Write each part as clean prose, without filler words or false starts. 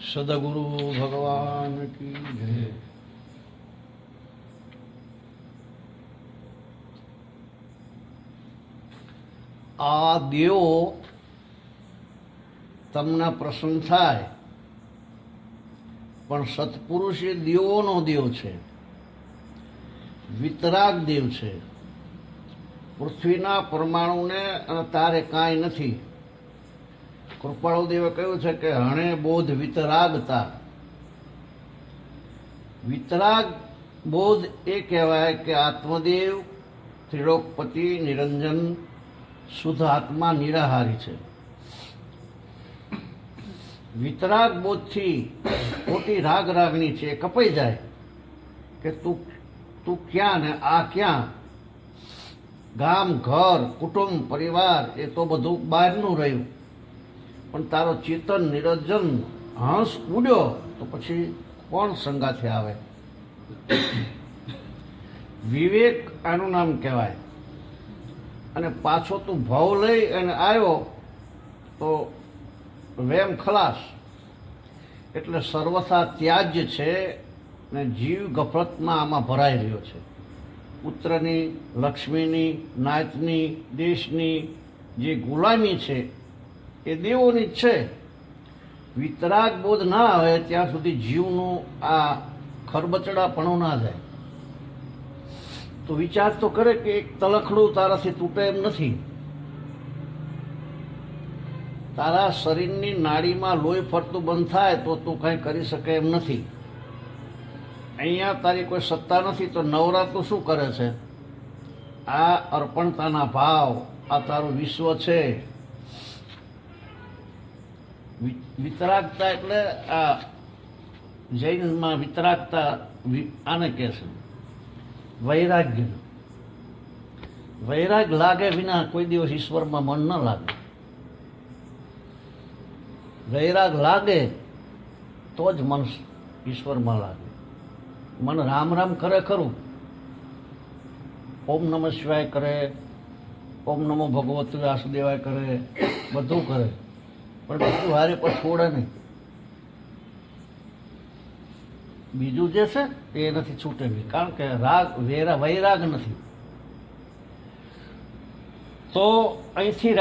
સદગુરુ ભગવાન કી જય. આ દેવો તમને પ્રસન્ન થાય, પણ સત્પુરુષ એ દેવોનો દેવ છે, વિતરાગ દેવ છે. પૃથ્વીના પરમાણુને અને તારે કાંઈ નથી. કૃપાળુ દેવે કહ્યું છે કે હણે બોધ વિતરાગતા. વિતરાગ બોધ એ કહેવાય કે આત્મદેવ ત્રિલોકપતિ નિરંજન શુદ્ધ આત્મા નિરાહારી છે. વિતરાગ બોધથી ખોટી રાગ રાગણી છે કપાઈ જાય કે તું ક્યાં ને આ ક્યાં. ગામ ઘર કુટુંબ પરિવાર એ તો બધું બહારનું રહ્યું, પણ તારો ચેતન નિરંજન હંસ ઉડ્યો તો પછી કોણ સંગાથે આવે. વિવેક આનું નામ કહેવાય. અને પાછો તું ભાવ લઈ અને આવ્યો તો વેમ ખલાસ. એટલે સર્વથા ત્યાજ્ય છે ને જીવ ગફલતમાં આમાં ભરાઈ રહ્યો છે. પુત્રની, લક્ષ્મીની, નાતની, દેશની જે ગુલામી છે એ દેવોની જ છે. વિતરાગ બોધ ના આવે ત્યાં સુધી જીવનું આ ખરબચડાપણું ના જાય. તો વિચાર તો કરે કે એક તલખડું તારાથી તૂટે એમ નથી. તારા શરીરની નાડીમાં લોહી ફરતું બંધ થાય તો તું કંઈ કરી શકે એમ નથી. અહીંયા તારી કોઈ સત્તા નથી તો નવરાતું શું કરે છે? આ અર્પણતાના ભાવ, આ તારું વિશ્વ છે. વિતરાગતા એટલે આ જૈનમાં વિતરાગતા આને કહે છે વૈરાગ્ય. વૈરાગ લાગે વિના કોઈ દિવસ ઈશ્વરમાં મન ન લાગે. વૈરાગ લાગે તો જ મન ઈશ્વરમાં લાગે. મન રામ રામ કરે ખરું, ઓમ નમઃ શિવાય કરે, ઓમ નમો ભગવતે વાસુદેવાય કરે, બધું કરે, પણ બીજું હારે પણ છોડે નહીં. બીજું જે છે એ નથી છૂટેલી, કારણ કે વૈરાગ નથી. તો અહીંથી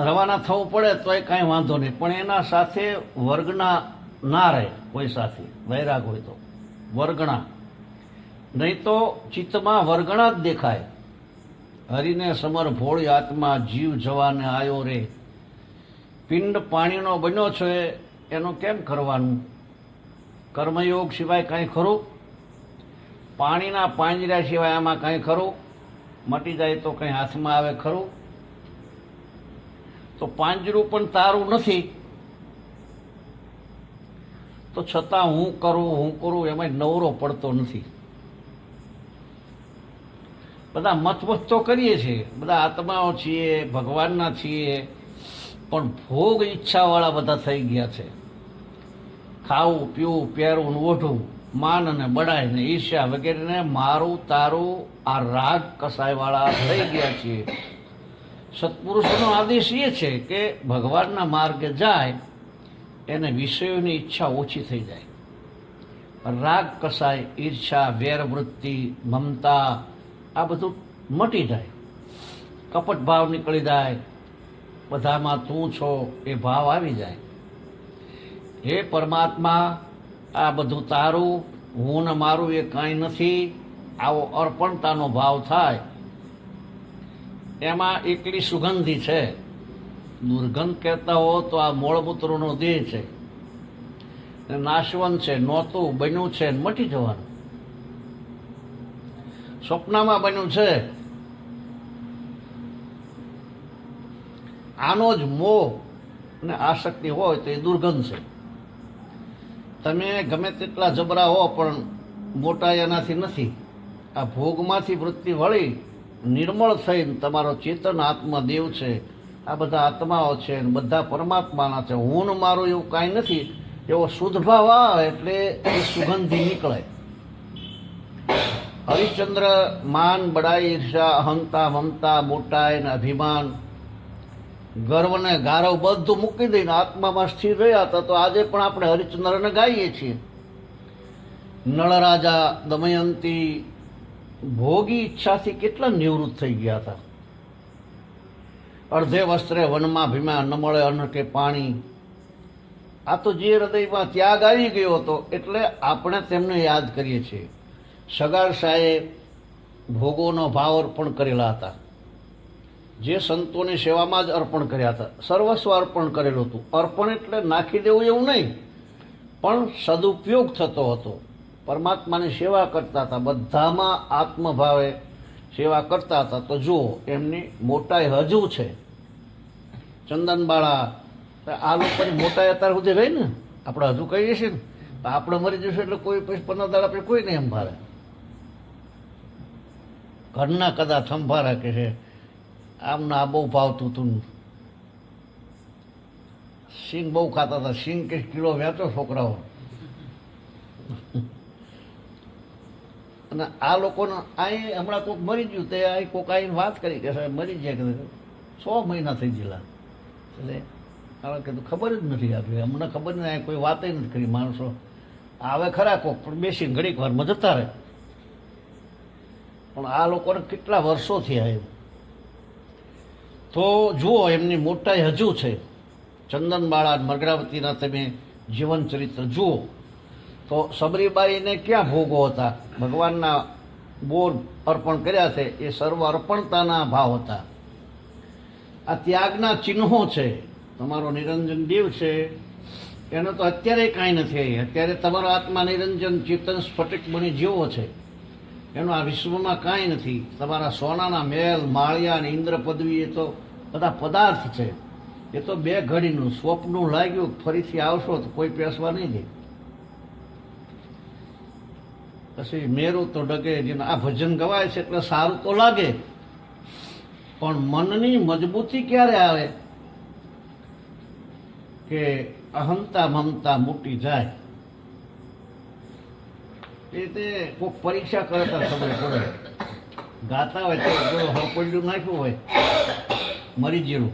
રવાના થવું પડે તો એ કાંઈ વાંધો નહીં, પણ એના સાથે વર્ગના ના રહે. કોઈ સાથે વૈરાગ હોય તો વર્ગણા, નહીં તો ચિત્તમાં વર્ગણા જ દેખાય. હરિને સમર ભોળી આત્મા જીવ જવાને આયો રે. પિંડ પાણીનો બન્યો છે એનું કેમ કરવાનું? કર્મયોગ સિવાય કાંઈ ખરું? પાણીના પાંજરા સિવાય આમાં કાંઈ ખરું? મટી જાય તો કંઈ હાથમાં આવે ખરું? તો પાંજરું પણ તારું નથી, તો છતાં હું કરું એમાં નવરો પડતો નથી. બધા મતમત તો કરીએ છીએ, બધા આત્માઓ છીએ, ભગવાનના છીએ, પણ ભોગ ઈચ્છાવાળા બધા થઈ ગયા છે. ખાવું, પીવું, પહેરવું, ઓઢવું, માન અને બડાઈ ને ઈર્ષ્યા વગેરેને મારું તારું આ રાગ કસાયવાળા થઈ ગયા છીએ. સત્પુરુષોનો આદેશ એ છે કે ભગવાનના માર્ગે જાય એને વિષયોની ઈચ્છા ઓછી થઈ જાય. રાગ કસાય, ઈર્ષા, વેરવૃત્તિ, મમતા આ બધું મટી જાય. કપટ ભાવ નીકળી જાય. બધામાં તું છો એ ભાવ આવી જાય. હે પરમાત્મા, આ બધું તારું, હું ને મારું એ કાંઈ નથી, આવો અર્પણતાનો ભાવ થાય. એમાં એકલી સુગંધી છે. દુર્ગંધ કહેતા હો તો આ મૂળમૂત્રનો દેહ છે, નાશવંત છે, નહોતું બન્યું છે, મટી જવાનું. સ્વપ્નમાં બન્યું છે. આનો જ મોહ અને આસક્તિ હોય તો એ દુર્ગંધ છે. તમે ગમે તેટલા જબરા હો પણ મોટા એનાથી નથી. આ ભોગમાંથી વૃત્તિ વળી નિર્મળ થઈને તમારો ચેતન આત્મદેવ છે. આ બધા આત્માઓ છે, બધા પરમાત્માના છે. હું ને મારું એવું કાંઈ નથી. એવો શુદ્ધ ભાવ આવે એટલે એ સુગંધી નીકળે. હરિશ્ચંદ્ર માન, બડાઈ, ઈર્ષા, અહંતા, મમતા, મોટાઈ ને અભિમાન ગર્વને ગારવ બધું મૂકી દઈને આત્મામાં સ્થિર રહ્યા હતા. તો આજે પણ આપણે હરિચંદ્રને ગાઈએ છીએ. નળરાજા દમયંતી ભોગી ઈચ્છાથી કેટલા નિવૃત્ત થઈ ગયા હતા. અડધે વસ્ત્રે વનમાં ભીમા, ન મળે અન્ન કે પાણી. આ તો જે હૃદયમાં ત્યાગ આવી ગયો હતો એટલે આપણે તેમને યાદ કરીએ છીએ. સગાર શાહે ભોગોનો ભાવ અર્પણ કરેલા હતા. જે સંતોની સેવામાં જ અર્પણ કર્યા હતા. સર્વસ્વ અર્પણ કરેલું હતું. અર્પણ એટલે નાખી દેવું એવું નહીં, પણ સદુપયોગ થતો હતો. પરમાત્માની સેવા કરતા હતા. બધામાં આત્મભાવે સેવા કરતા હતા. તો જુઓ એમની મોટાઈ હજુ છે. ચંદનબાળા આ લોકોની મોટાઈ અત્યાર સુધી રહી ને. આપણે હજુ કહીએ છીએ ને આપણે મરી જઈશું એટલે કોઈ પછી 15 દાડા આપણે કોઈ નહીં સંભાળે. ઘરના કદાચ સંભાળે કે છે આમને આ બહુ ભાવતું હતું. સિંગ બહુ ખાતા હતા. સિંગ કે કિલો વેચો છોકરાઓ. અને આ લોકોને અહીં હમણાં કોઈક મરી ગયું તે અહીં કોઈક આવીને વાત કરી કે સાહેબ મરી જાય કે 100 મહિના થઈ ગયેલા. એટલે હવે કીધું ખબર જ નથી આપી. અમને ખબર નહીં, કોઈ વાત નથી કરી. માણસો આવે ખરા કોક પણ બેસીને ઘડીક વારમાં જતા રહે. પણ આ લોકોને કેટલા વર્ષો થયા એમ. તો જુઓ એમની મોટાઈ હજુ છે. ચંદનબાળા મરગરાવતીના તમે જીવન ચરિત્ર જુઓ તો સબરીબાઈને ક્યાં ભોગો હતા. ભગવાનના બોર અર્પણ કર્યા છે એ સર્વ અર્પણતાના ભાવ હતા. આ ત્યાગના ચિહ્નો છે. તમારો નિરંજન દેવ છે એને તો અત્યારે કાંઈ નથી. અત્યારે તમારો આત્મા નિરંજન ચેતન સ્ફટિક બની જેવો છે. એનું આ વિશ્વમાં કાંઈ નથી. તમારા સોનાના મહેલ, માળિયા અને ઇન્દ્ર પદવી એ તો બધા પદાર્થ છે. એ તો 2 ઘડીનું સ્વપ્નું લાગ્યું. ફરીથી આવશો તો કોઈ પેસવા નહીં દે. પછી મેરું તો ડગે. જેને આ ભજન ગવાય છે એટલે સારું તો લાગે, પણ મનની મજબૂતી ક્યારે આવે કે અહંતા મમતા મૂટી જાય. એ તે કોઈક પરીક્ષા કરતા ખબર પડે. ગાતા હોય તો જો હળપડ્યું નાખ્યું હોય મરી ગયેલું,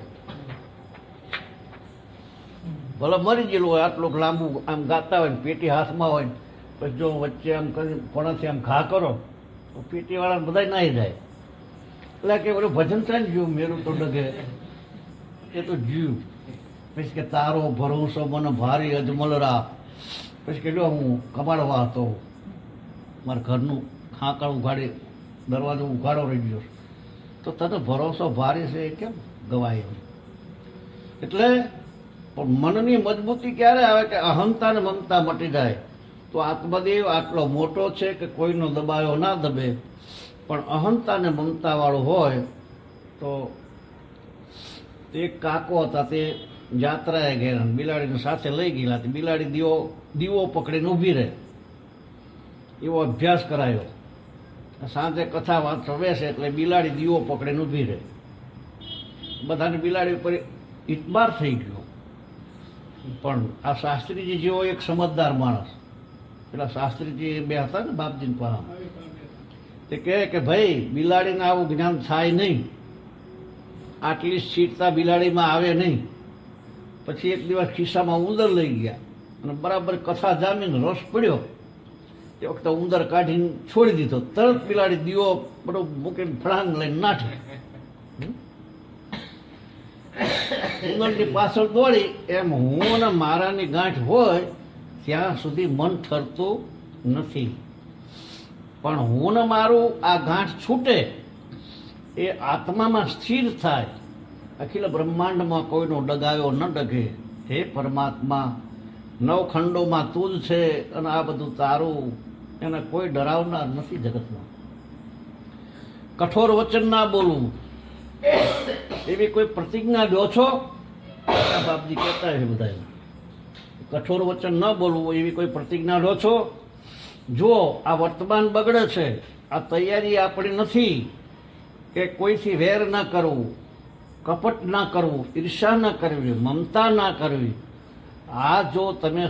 ભલે મરી ગયેલું હોય આટલું લાંબુ આમ ગાતા હોય ને પેટી હાથમાં હોય, પછી જો વચ્ચે આમ કરી પણાથી આમ ઘા કરો તો પેટીવાળા બધા નાહી જાય. એટલે કે બધું ભજન થાય ને જીવ મેરું તો ડગે એ તો જીવ. પછી કે તારો ભરોસો મને ભારી અજમલરા. પછી કે જો હું કમાડવા હતો મારા ઘરનું ખાંકણ ઉઘાડી દરવાજો ઉઘાડો રહી ગયો. તો તને ભરોસો ભારી છે એ કેમ ગવાય એમ. એટલે પણ મનની મજબૂતી ક્યારે આવે કે અહંતા ને મમતા મટી જાય. તો આત્મદેવ આટલો મોટો છે કે કોઈનો દબાયો ના દબે, પણ અહંતા ને મમતા વાળું હોય તો તે કાકો હતા. તે જાત્રાએ ગયા, બિલાડીને સાથે લઈ ગયેલા. બિલાડી દીવો પકડીને ઊભી રહે એવો અભ્યાસ કરાયો. સાંજે કથા વાંચો બેસે એટલે બિલાડી દીવો પકડીને ઊભી રહે. બધાને બિલાડી ઉપર ઇતબાર થઈ ગયો. પણ આ શાસ્ત્રીજી જેવો એક સમજદાર માણસ, પેલા શાસ્ત્રીજી 2 હતા ને બાપજીને પારા, તે કહે કે ભાઈ બિલાડીને આવું જ્ઞાન થાય નહીં. આટલી સ્થિરતા બિલાડીમાં આવે નહીં. પછી એક દિવસ ખિસ્સામાં ઉંદર લઈ ગયા અને બરાબર કથા જામીને રસ પડ્યો. એ વખતે ઉંદર કાઢીને છોડી દીધો. તરત બિલાડી દીવો બધો મૂકીને ફળાંગ લઈને નાઠે. ઉંદરની પાછળ દોડી. એમ હું ને મારાની ગાંઠ હોય ત્યાં સુધી મન ઠરતું નથી, પણ હું ને મારું આ ગાંઠ છૂટે એ આત્મામાં સ્થિર થાય. અખિલ બ્રહ્માંડમાં કોઈનો ડગાયો ન ડગે. હે પરમાત્મા, 9 ખંડોમાં તું જ છે અને આ બધું તારું. એને કોઈ ડરાવનાર નથી જગતમાં. કઠોર વચન ના બોલવું એવી કોઈ પ્રતિજ્ઞા લો છો? બાપજી કહેતા છે બધા કઠોર વચન ન બોલવું એવી કોઈ પ્રતિજ્ઞા લો છો? જુઓ આ વર્તમાન બગડે છે. આ તૈયારી આપણી નથી કે કોઈથી વેર ના કરવું, કપટ ના કરવું, ઈર્ષા ના કરવી, મમતા ના કરવી. આ જો તમે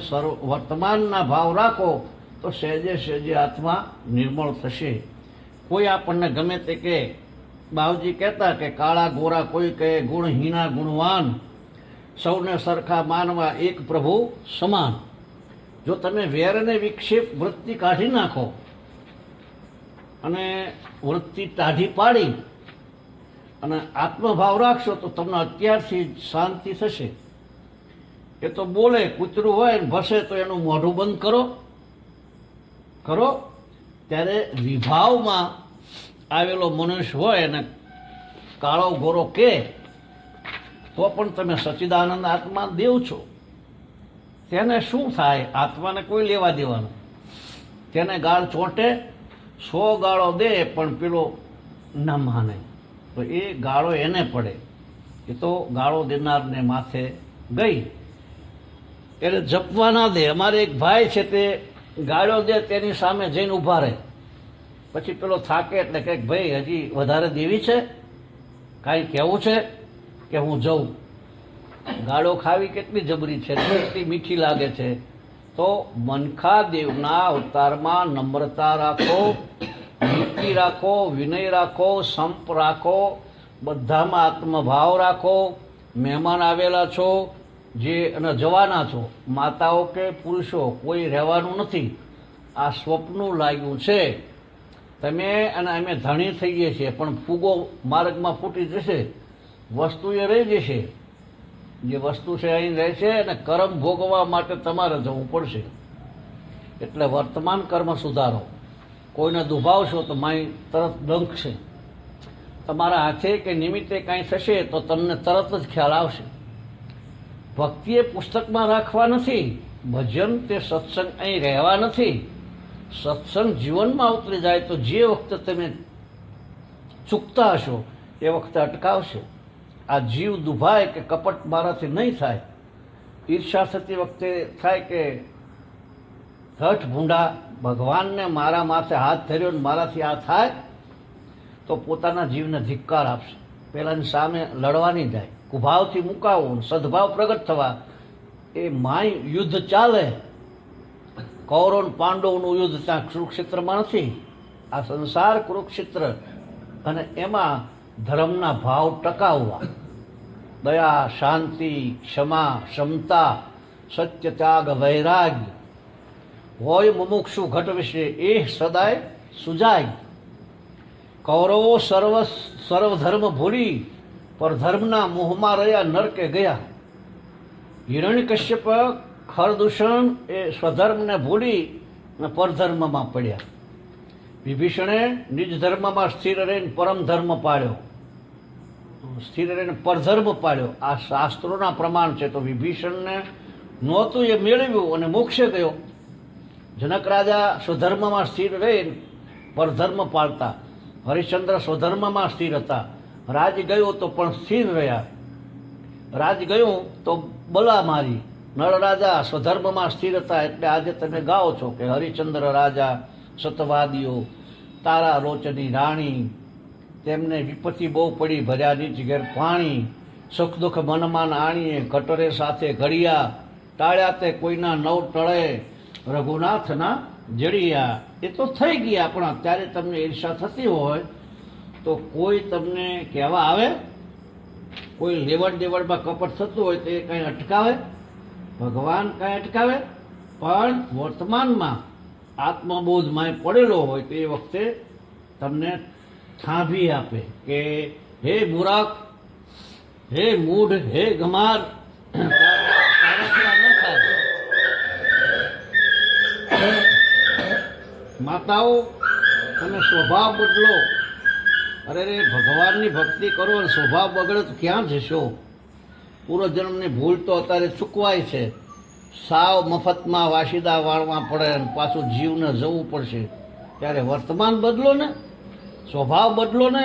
વર્તમાનના ભાવ રાખો તો સહેજે સહેજે આત્મા નિર્મળ થશે. કોઈ આપણને ગમે તે કે બાવજી કહેતા કે કાળા ગોરા કોઈ કહે ગુણહીના ગુણવાન, સૌને સરખા માનવા એક પ્રભુ સમાન. જો તમે વેર અને વિક્ષેપ વૃત્તિ કાઢી નાખો અને વૃત્તિ ટાઢી પાડી અને આત્મભાવ રાખશો તો તમને અત્યારથી જ શાંતિ થશે. એ તો બોલે, કૂતરું હોય ને ભસે તો એનું મોઢું બંધ કરો. ત્યારે વિભાવમાં આવેલો મનુષ્ય હોય અને કાળો ગોરો કે તો પણ તમે સચ્ચિદાનંદ આત્મા દેવ છો. તેને શું થાય? આત્માને કોઈ લેવા દેવાનું. તેને ગાળ ચોંટે, 100 ગાળો દે પણ પેલો ન માને તો એ ગાળો એને પડે. એ તો ગાળો દેનારને માથે ગઈ. એને જપવા ના દે. અમારે એક ભાઈ છે તે ગાળો દે તેની સામે જઈને ઊભા રહે. પછી પેલો થાકે એટલે કે ભાઈ હજી વધારે દેવી છે, કાંઈ કહેવું છે કે હું જઉં. ગાળો ખાવી કેટલી જબરી છે, કેટલી મીઠી લાગે છે. તો મનખા દેવના અવતારમાં નમ્રતા રાખો, નીતિ રાખો, વિનય રાખો, સંપ રાખો, બધામાં આત્મભાવ રાખો. મહેમાન આવેલા છો જે અને જવાના છો, માતાઓ કે પુરુષો, કોઈ રહેવાનું નથી. આ સ્વપ્નું લાગ્યું છે. તમે અને અમે ધણી થઈએ છીએ પણ ફૂગો માર્ગમાં ફૂટી જશે, વસ્તુ એ રહી જશે. જે વસ્તુ છે અહીં રહેશે અને કર્મ ભોગવવા માટે તમારે જવું પડશે. એટલે વર્તમાન કર્મ સુધારો. કોઈને દુભાવશો તો માય તરત ડંખશે. તમારા હાથે કે નિમિત્તે કાંઈ થશે તો તમને તરત જ ખ્યાલ આવશે. ભક્તિએ પુસ્તકમાં રાખવા નથી, ભજન તે સત્સંગ અહીં રહેવા નથી. સત્સંગ જીવનમાં ઉતરી જાય તો જે વખતે તમે ચૂકતા હશો એ વખતે અટકાવશે. આ જીવ દુભાય કે કપટ મારાથી નહીં થાય. ઈર્ષા થતી વખતે થાય કે હઠ ભૂંડા, ભગવાનને મારા માથે હાથ ધર્યો ને મારાથી આ થાય, તો પોતાના જીવને ધિક્કાર આપશે. પેલાની સામે લડવાની જાય, કુભાવથી મુકાવવું, સદભાવ પ્રગટ થવા. એ માય યુદ્ધ ચાલે. કૌરવ પાંડવનું યુદ્ધ ત્યાં કુરુક્ષેત્રમાં નથી. આ સંસાર કુરુક્ષેત્ર. અને એમાં ધર્મના ભાવ ટકાવવા. દયા, શાંતિ, ક્ષમા, ક્ષમતા, સત્ય, ત્યાગ, વૈરાગ્ય હોય મુમુક્ષુ ઘટ વિશે એ સદાય સુજાય. કૌરવો સર્વધર્મ ભૂલી પર ધર્મના મોહમાં રહ્યા, નરકે ગયા. હિરણ્યકશ્યપ ખરદૂષણ એ સ્વધર્મને ભૂલી અને પરધર્મમાં પડ્યા. વિભીષણે નિજ ધર્મમાં સ્થિર રહીને પરમ ધર્મ પાળ્યો, સ્થિર રહીને પરધર્મ પાળ્યો. આ શાસ્ત્રોના પ્રમાણ છે. તો વિભીષણને નહોતું એ મેળવ્યું અને મોક્ષે ગયો. જનક રાજા સ્વધર્મમાં સ્થિર રહીને પરધર્મ પાળતા. હરિશ્ચંદ્ર સ્વધર્મમાં સ્થિર હતા. રાજ ગયો તો પણ સ્થિર રહ્યા. રાજ ગયું તો બલા મારી. નળ રાજા સ્વધર્મમાં સ્થિર હતા એટલે આજે તમે ગાઓ છો કે હરિશ્ચંદ્ર રાજા, સતવાદીઓ, તારા લોચની રાણી, તેમને વિપત્તિ બહુ પડી, ભર્યા નીચ ઘેર પાણી. સુખ દુઃખ મનમાં આણીએ, કટરે સાથે ઘડિયા, ટાળ્યા તે કોઈના નવ ટળે, રઘુનાથના જડિયા. એ તો થઈ ગયા, પણ અત્યારે તમને ઈર્ષા થતી હોય તો કોઈ તમને કહેવા આવે? કોઈ લેવડ દેવડમાં કપટ થતું હોય તો એ કંઈ અટકાવે? ભગવાન કાંઈ અટકાવે? પણ વર્તમાનમાં આત્મબોધમાં પડેલો હોય તો એ વખતે તમને થાંભી આપે કે હે મૂરખ, હે મૂઢ, હે ગમાર, તારાથી ન થાય. માતાઓ, તમે સ્વભાવ બદલો. અરે રે, ભગવાનની ભક્તિ કરો અને સ્વભાવ બગડે તો ક્યાં જશો? પૂર્વજન્મની ભૂલ તો અત્યારે ચૂકવાય છે. સાવ મફતમાં વાસીદા વાળવા પડે અને પાછું જીવને જવું પડશે. ત્યારે વર્તમાન બદલો ને, સ્વભાવ બદલો ને.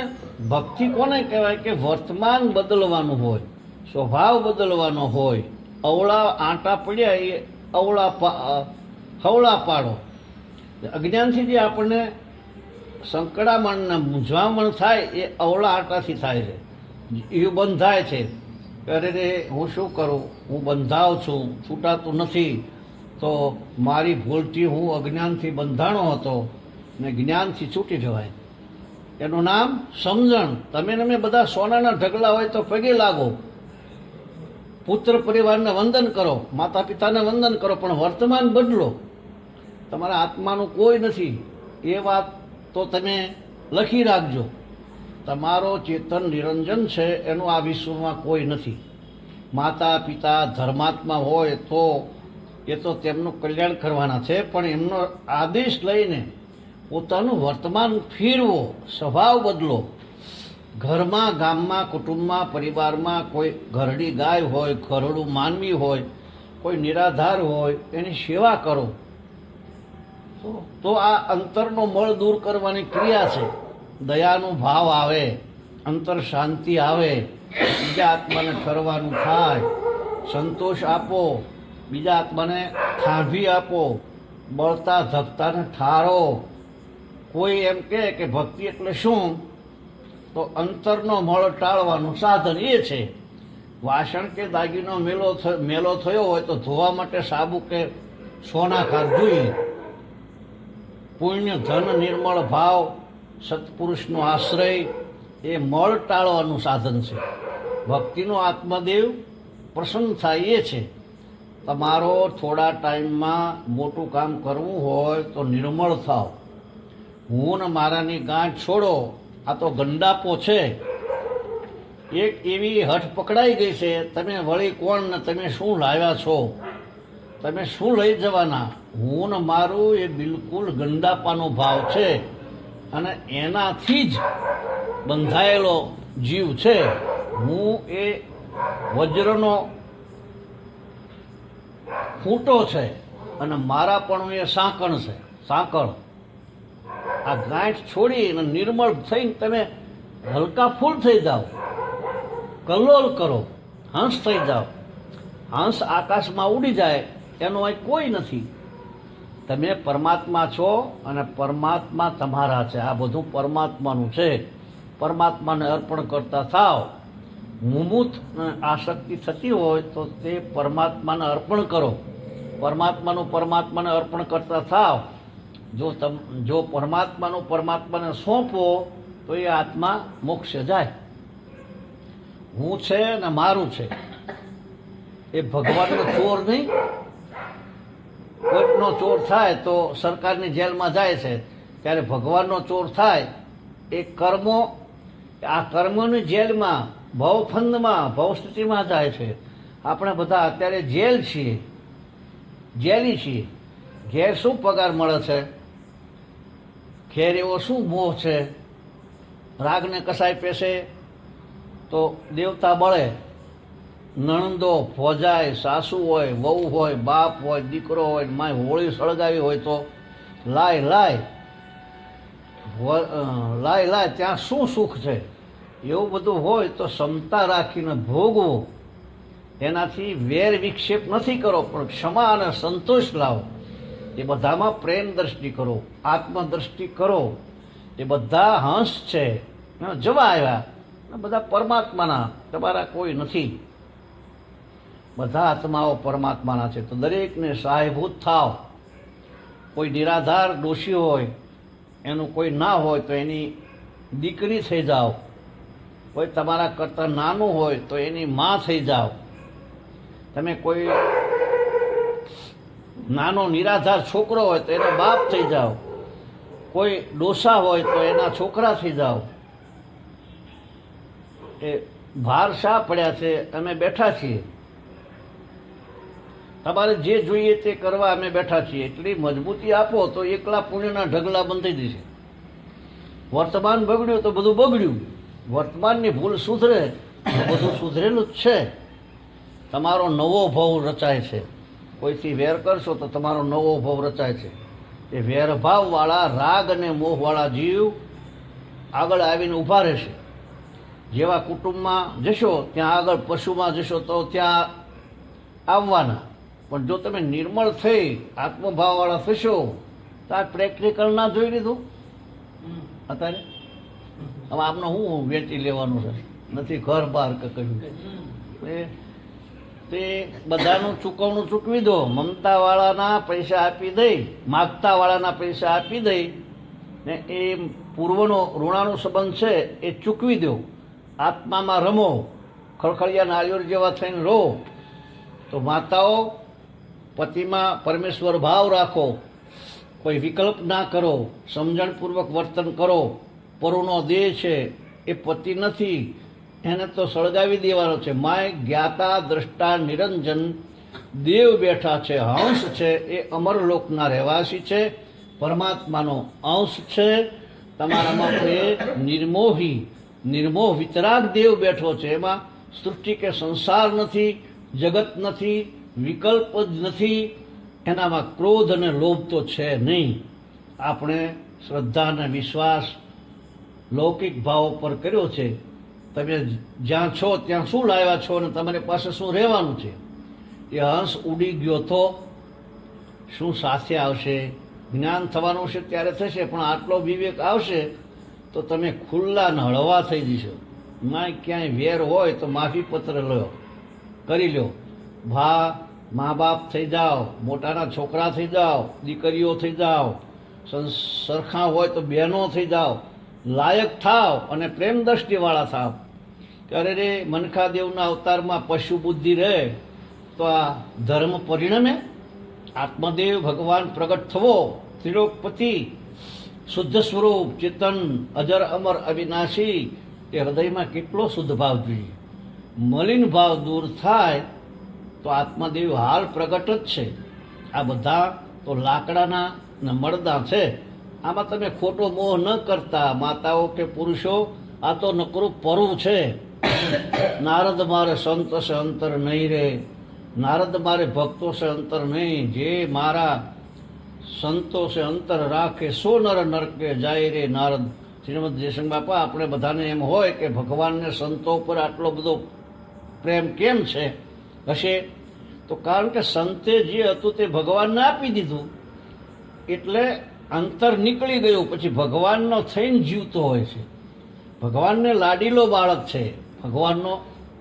ભક્તિ કોને કહેવાય કે વર્તમાન બદલવાનું હોય, સ્વભાવ બદલવાનો હોય. અવળા આંટા પડ્યા એ હવળા પાડો. અજ્ઞાનથી જે આપણને સંકળામણને મૂંઝવણ થાય એ અવળા આંટાથી થાય છે. એ બંધાય છે. અરે રે, હું શું કરું, હું બંધાવ છું, છૂટાતું નથી. તો મારી ભૂલથી હું અજ્ઞાનથી બંધાણો હતો ને જ્ઞાનથી છૂટી જવાય. એનું નામ સમજણ. તમે ને મેં બધા સોનાના ઢગલા હોય તો પગે લાગો, પુત્ર પરિવારને વંદન કરો, માતા પિતાને વંદન કરો, પણ વર્તમાન બદલો. તમારા આત્માનું કોઈ નથી એ વાત તો તમે લખી રાખજો. તમારો ચેતન નિરંજન છે, એનું આ વિશ્વમાં કોઈ નથી. માતા પિતા ધર્માત્મા હોય તો એ તો તેમનું કલ્યાણ કરવાના છે, પણ એમનો આદેશ લઈને પોતાનું વર્તમાન ફેરવો, સ્વભાવ બદલો. ઘરમાં, ગામમાં, કુટુંબમાં, પરિવારમાં કોઈ ઘરડી ગાય હોય, ઘરડું માનવી હોય, કોઈ નિરાધાર હોય, એની સેવા કરો. તો આ અંતરનો મળ દૂર કરવાની ક્રિયા છે. દયાનો ભાવ આવે, અંતર શાંતિ આવે, બીજા આત્માને ઠરવાનું થાય. સંતોષ આપો, બીજા આત્માને થાંભી આપો, બળતા ધકતાને ઠારો. કોઈ એમ કહે કે ભક્તિ એટલે શું, તો અંતરનો મળ ટાળવાનું સાધન એ છે. વાસણ કે દાગીનો મેલો થયો હોય તો ધોવા માટે સાબુ કે સોના ખાર જોઈએ. પુણ્ય, ધન, નિર્મળ ભાવ, સત્પુરુષનો આશ્રય એ મળ ટાળવાનું સાધન છે. ભક્તિનો આત્મદેવ પ્રસન્ન થાય એ છે. તમારો થોડા ટાઈમમાં મોટું કામ કરવું હોય તો નિર્મળ થાવ. હું ને મારાની ગાંઠ છોડો. આ તો ગંડાપો છે. એક એવી હઠ પકડાઈ ગઈ છે, તમે વળી કોણ ને તમે શું લાવ્યા છો, તમે શું લઈ જવાના. હું ને મારું એ બિલકુલ ગંડાપાનો ભાવ છે, અને એનાથી જ બંધાયેલો જીવ છે. હું એ વજ્રનો ખૂંટો છે, અને મારા પણ એ સાંકળ છે, સાંકળ. આ ગાંઠ છોડી અને નિર્મળ થઈને તમે હલકા ફૂલ થઈ જાઓ, કલ્લોલ કરો, હંસ થઈ જાઓ. હંસ આકાશમાં ઉડી જાય, એનો અહીં કોઈ નથી. તમે પરમાત્મા છો અને પરમાત્મા તમારા છે. આ બધું પરમાત્માનું છે. પરમાત્માને અર્પણ કરતા થાવ. મુમૂત આસક્તિ થતી હોય તો તે પરમાત્માને અર્પણ કરો. પરમાત્માને અર્પણ કરતા થાવ. જો પરમાત્માને સોંપો તો એ આત્મા મોક્ષે જાય. હું છે ને મારું છે એ ભગવાનનો ચોર નહીં. કોઈકનો ચોર થાય તો સરકારની જેલમાં જાય છે, ત્યારે ભગવાનનો ચોર થાય એ કર્મો, આ કર્મોની જેલમાં, ભવફંદમાં, ભવસ્થિતિમાં જાય છે. આપણે બધા અત્યારે જેલ છીએ, જેલી છીએ. ઘેર શું પગાર મળે છે, ઘેર એવો શું મોહ છે. રાગને કસાય પેશે તો દેવતા બળે. નણંદો, ભોજાય, સાસુ હોય, વહુ હોય, બાપ હોય, દીકરો હોય, માય હોળી સળગાવી હોય તો લાય લાય, ત્યાં શું સુખ છે. એવું બધું હોય તો ક્ષમતા રાખીને ભોગવો. એનાથી વેર વિક્ષેપ નથી કરો, પણ ક્ષમા અને સંતોષ લાવો. એ બધામાં પ્રેમ દ્રષ્ટિ કરો, આત્મદ્રષ્ટિ કરો. એ બધા હંસ છે, જવા આવ્યા, બધા પરમાત્માના, તમારા કોઈ નથી. બધા આત્માઓ પરમાત્માના છે. તો દરેકને સહાયભૂત થાવ. કોઈ નિરાધાર દોષી હોય, એનું કોઈ ના હોય તો એની દીકરી થઈ જાઓ. કોઈ તમારા કરતાં નાનું હોય તો એની માં થઈ જાઓ. તમે કોઈ નાનો નિરાધાર છોકરો હોય તો એનો બાપ થઈ જાઓ. કોઈ ડોસા હોય તો એના છોકરા થઈ જાઓ. એ ભાર શા પડ્યા છે, અમે બેઠા છીએ. તમારે જે જોઈએ તે કરવા અમે બેઠા છીએ. એટલી મજબૂતી આપો તો એકલા પુણ્યના ઢગલા બંધાઈ દેશે. વર્તમાન બગડ્યું તો બધું બગડ્યું. વર્તમાનની ભૂલ સુધરે તો બધું સુધરેલું જ છે. તમારો નવો ભાવ રચાય છે. કોઈથી વેર કરશો તો તમારો નવો ભાવ રચાય છે. એ વેરભાવવાળા, રાગ અને મોહવાળા જીવ આગળ આવીને ઊભા રહેશે. જેવા કુટુંબમાં જશો ત્યાં આગળ, પશુમાં જશો તો ત્યાં આવવાના. પણ જો તમે નિર્મળ થઈ આત્મભાવવાળા થશો તો આ પ્રેક્ટિકલ ના જોઈ લીધું. અત્યારે હવે આપણે શું વેચી લેવાનું છે, નથી ઘર બહાર કે કહ્યું. તે બધાનું ચૂકવણું ચૂકવી દો. મમતાવાળાના પૈસા આપી દઈ, માગતાવાળાના પૈસા આપી દઈ ને એ પૂર્વનો ઋણાનો સંબંધ છે એ ચૂકવી દો, આત્મામાં રમો, ખળખળિયા નાળિયેર જેવા થઈને રહો. તો માતાઓ, પતિમાં પરમેશ્વર ભાવ રાખો, કોઈ વિકલ્પ ના કરો, સમજણપૂર્વક વર્તન કરો. પરુનો દેહ છે એ પતિ નથી, એને તો સળગાવી દેવાનો છે. માય જ્ઞાતા દ્રષ્ટા નિરંજન દેવ બેઠા છે, હંસ છે એ અમરલોકના રહેવાસી છે, પરમાત્માનો અંશ છે. તમારામાં એ નિર્મોહ વિતરાગ દેવ બેઠો છે. એમાં સૃષ્ટિ કે સંસાર નથી, જગત નથી, વિકલ્પ જ નથી. એનામાં ક્રોધ અને લોભ તો છે નહીં. આપણે શ્રદ્ધા અને વિશ્વાસ લૌકિક ભાવો પર કર્યો છે. તમે જ્યાં છો ત્યાં શું લાવ્યા છો અને તમારી પાસે શું રહેવાનું છે? એ હંસ ઉડી ગયો તો શું સાથે આવશે? જ્ઞાન થવાનું છે ત્યારે થશે, પણ આટલો વિવેક આવશે તો તમે ખુલ્લા ને હળવા થઈ જશો. માં ક્યાંય વેર હોય તો માફી પત્ર લો, કરી લો. મા બાપ થઈ જાઓ, મોટાના છોકરા થઈ જાઓ, દીકરીઓ થઈ જાઓ, સરખા હોય તો બહેનો થઈ જાઓ. લાયક થાવ અને પ્રેમ દ્રષ્ટિવાળા થાવ. ત્યારે રે મનખાદેવના અવતારમાં પશુ બુદ્ધિ રહે તો આ ધર્મ પરિણમે. આત્મદેવ ભગવાન પ્રગટ થવો, ત્રિલોકપતિ, શુદ્ધ સ્વરૂપ, ચેતન, અજર અમર અવિનાશી. તે હૃદયમાં કેટલો શુદ્ધ ભાવ જોઈએ. મલિન ભાવ દૂર થાય તો આત્મદેવ હાલ પ્રગટ જ છે. આ બધા તો લાકડાના ને મળદા છે. આમાં તમે ખોટો મોહ ન કરતા માતાઓ કે પુરુષો. આ તો નકરું પરું છે. નારદ મારે સંત છે અંતર નહીં રે, નારદ મારે ભક્તો છે અંતર નહીં. જે મારા સંતો છે અંતર રાખે, સો નર નરકે જાય રે નારદ. શ્રીમદ જયશંકર બાપા, આપણે બધાને એમ હોય કે ભગવાનને સંતો પર આટલો બધો પ્રેમ કેમ છે હશે? તો કારણ કે સંતે જે હતું તે ભગવાનને આપી દીધું, એટલે અંતર નીકળી ગયું. પછી ભગવાનનો થઈને જીવતો હોય છે. ભગવાનને લાડીલો બાળક છે, ભગવાનનો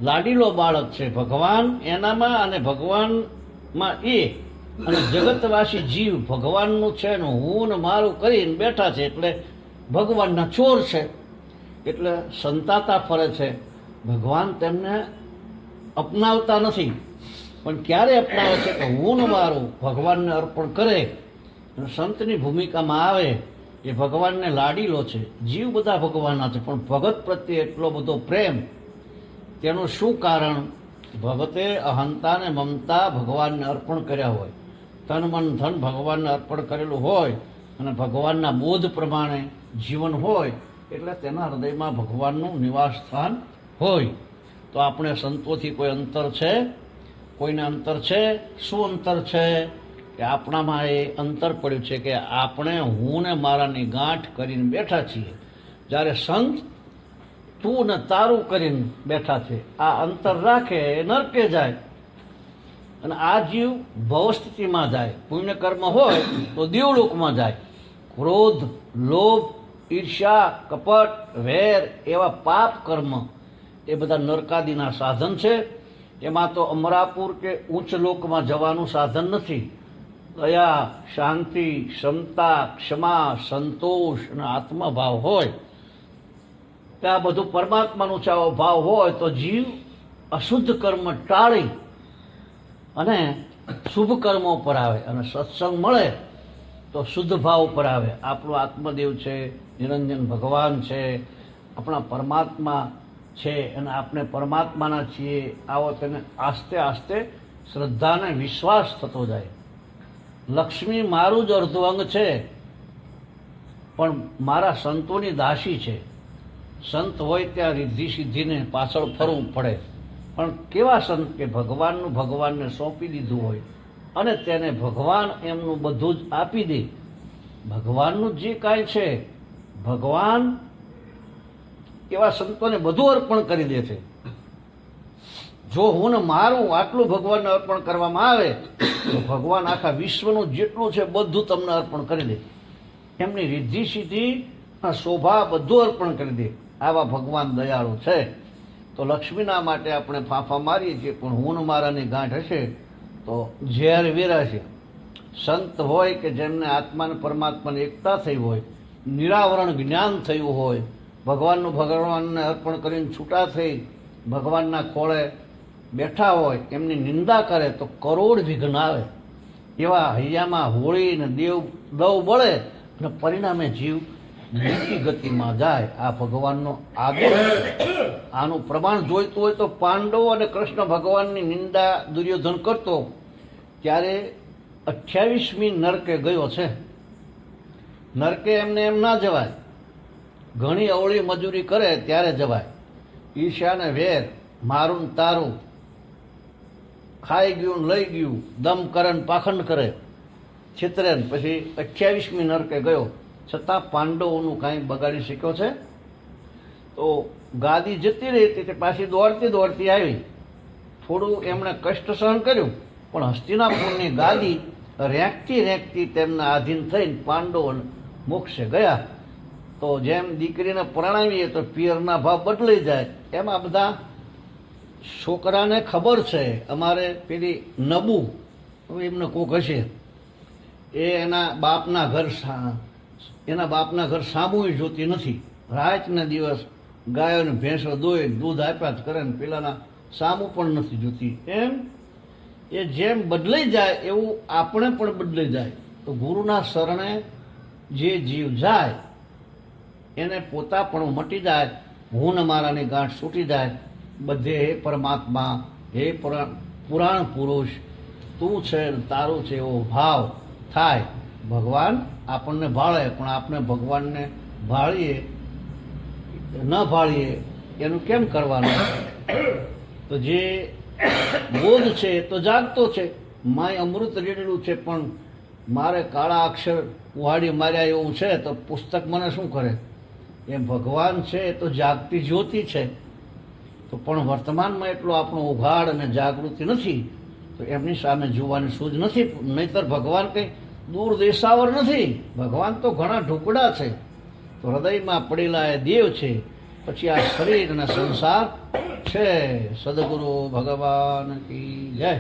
લાડીલો બાળક છે. ભગવાન એનામાં અને ભગવાનમાં એ અને જગતવાસી જીવ ભગવાનનું છે ને હું ને મારું કરીને બેઠા છે. એટલે ભગવાનના ચોર છે, એટલે સંતાતા ફરે છે. ભગવાન તેમને અપનાવતા નથી, પણ ક્યારે અપનાવે છે કે હું ને મારું ભગવાનને અર્પણ કરે. સંતની ભૂમિકામાં આવે એ ભગવાનને લાડીલો છે. જીવ બધા ભગવાનના છે, પણ ભગત પ્રત્યે એટલો બધો પ્રેમ. તેનું શું કારણ? ભગતે અહંતા ને મમતા ભગવાનને અર્પણ કર્યા હોય, તન મન ધન ભગવાનને અર્પણ કરેલું હોય અને ભગવાનના બોધ પ્રમાણે જીવન હોય, એટલે તેના હૃદયમાં ભગવાનનું નિવાસ સ્થાન હોય. તો આપણે સંતોથી કોઈ અંતર છે? કોઈને અંતર છે? શું અંતર છે? કે આપણામાં એ અંતર પડ્યું છે કે આપણે હું ને મારાની ગાંઠ કરીને બેઠા છીએ, જ્યારે સંત તું ને તારું કરીને બેઠા છે. આ અંતર રાખે એ નરકે જાય અને આ જીવ ભવસ્થિતિમાં જાય. પુણ્ય કર્મ હોય તો દેવલોકમાં જાય. ક્રોધ, લોભ, ઈર્ષ્યા, કપટ, વેર એવા પાપ કર્મ એ બધા નરકાદીના સાધન છે. એમાં તો અમરાપુર કે ઉચ્ચ લોકમાં જવાનું સાધન નથી. દયા, શાંતિ, ક્ષમતા, ક્ષમા, સંતોષ અને આત્મભાવ હોય, ત્યાં બધું પરમાત્માનું ચાવો ભાવ હોય તો જીવ અશુદ્ધ કર્મ ટાળી અને શુભ કર્મો પર આવે. અને સત્સંગ મળે તો શુદ્ધ ભાવ પર આવે. આપણો આત્મદેવ છે, નિરંજન ભગવાન છે, આપણા પરમાત્મા છે અને આપણે પરમાત્માના છીએ. આવો તેને આસ્તે આસ્તે શ્રદ્ધા અને વિશ્વાસ થતો જાય. લક્ષ્મી મારું જ અર્ધું અંગ છે, પણ મારા સંતોની દાસી છે. સંત હોય ત્યાં રિદ્ધિ સિદ્ધિને પાછળ ફરવું પડે, પણ કેવા સંત કે ભગવાનને સોંપી દીધું હોય અને તેને ભગવાન એમનું બધું જ આપી દે. ભગવાનનું જે કાંઈ છે, ભગવાન એવા સંતોને બધું અર્પણ કરી દે છે. જો હું ને મારું આટલું ભગવાનને અર્પણ કરવામાં આવે તો ભગવાન આખા વિશ્વનું જેટલું છે બધું તમને અર્પણ કરી દે. એમની રિદ્ધિ સિદ્ધિ, શોભા બધું અર્પણ કરી દે. આવા ભગવાન દયાળુ છે. તો લક્ષ્મીના માટે આપણે ફાંફા મારીએ છીએ, પણ હું ને મારાની ગાંઠ હશે તો ઝેર વેરા છે. સંત હોય કે જેમને આત્મા અને પરમાત્માની એકતા થઈ હોય નિરાવરણ જ્ઞાન થયું હોય, ભગવાનને અર્પણ કરીને છૂટા થઈ ભગવાનના ખોળે બેઠા હોય, એમની નિંદા કરે તો કરોડ વિઘ્ન આવે. એવા હૈયામાં હોળી ને દવ બળે અને પરિણામે જીવ નીતિ ગતિમાં જાય. આ ભગવાનનો આદેશ છે. આનું પ્રમાણ જોઈતું હોય તો પાંડવો અને કૃષ્ણ ભગવાનની નિંદા દુર્યોધન કરતો ત્યારે 28મી નરકે ગયો છે. નરકે એમને એમ ના જવાય, ઘણી અવળી મજૂરી કરે ત્યારે જવાય. ઈર્ષ્યાને વેર, મારું ને તારું, ખાઈ ગયું ને લઈ ગયું, દમ કરે ને પાખંડ કરે, છિતરે ને પછી 28મી નરકે ગયો, છતાં પાંડવોનું કાંઈ બગાડી શક્યો છે? તો ગાદી જતી રહી તે પાછી દોડતી દોડતી આવી. થોડું એમણે કષ્ટ સહન કર્યું, પણ હસ્તિનાપુરની ગાદી રેંકતી રેંકતી તેમના આધીન થઈને પાંડવો મોક્ષે ગયા. તો જેમ દીકરીને પરણાવીએ તો પિયરના ભાવ બદલાઈ જાય, એમ આ બધા છોકરાને ખબર છે. અમારે પેલી નબુ, હવે એમને કોક હશે, એ એના બાપના ઘર સામુય જોતી નથી. રાતના દિવસ ગાયોને ભેંસો દોય, દૂધ આપ્યા જ કરે ને પેલાના સામું પણ નથી જોતી. એમ એ જેમ બદલાઈ જાય એવું આપણે પણ બદલાઈ જાય. તો ગુરુના શરણે જે જીવ જાય એને પોતા પણ મટી જાય, હું ને મારાની ગાંઠ છૂટી જાય. બધે હે પરમાત્મા, હે પુરાણ પુરુષ, તું છે તારું છે એવો ભાવ થાય. ભગવાન આપણને ભાળે, પણ આપણે ભગવાનને ભાળીએ ન ભાળીએ એનું કેમ કરવાનું? તો જે બોધ છે એ તો જાગતો છે, માય અમૃત રેડેલું છે, પણ મારે કાળા અક્ષર ઉહાડી માર્યા એવું છે તો પુસ્તક મને શું કરે? એમ ભગવાન છે એ તો જાગતી જ્યોતિ છે. તો પણ વર્તમાનમાં એટલો આપણો ઉઘાડ અને જાગૃતિ નથી, તો એમની સામે જોવાની સૂઝ નથી. નહીતર ભગવાન કંઈ દૂર દેશાવર નથી. ભગવાન તો ઘણા ઢુકડા છે. તો હૃદયમાં પડેલા એ દેવ છે, પછી આ શરીર અને સંસાર છે. સદગુરુ ભગવાન કી જય.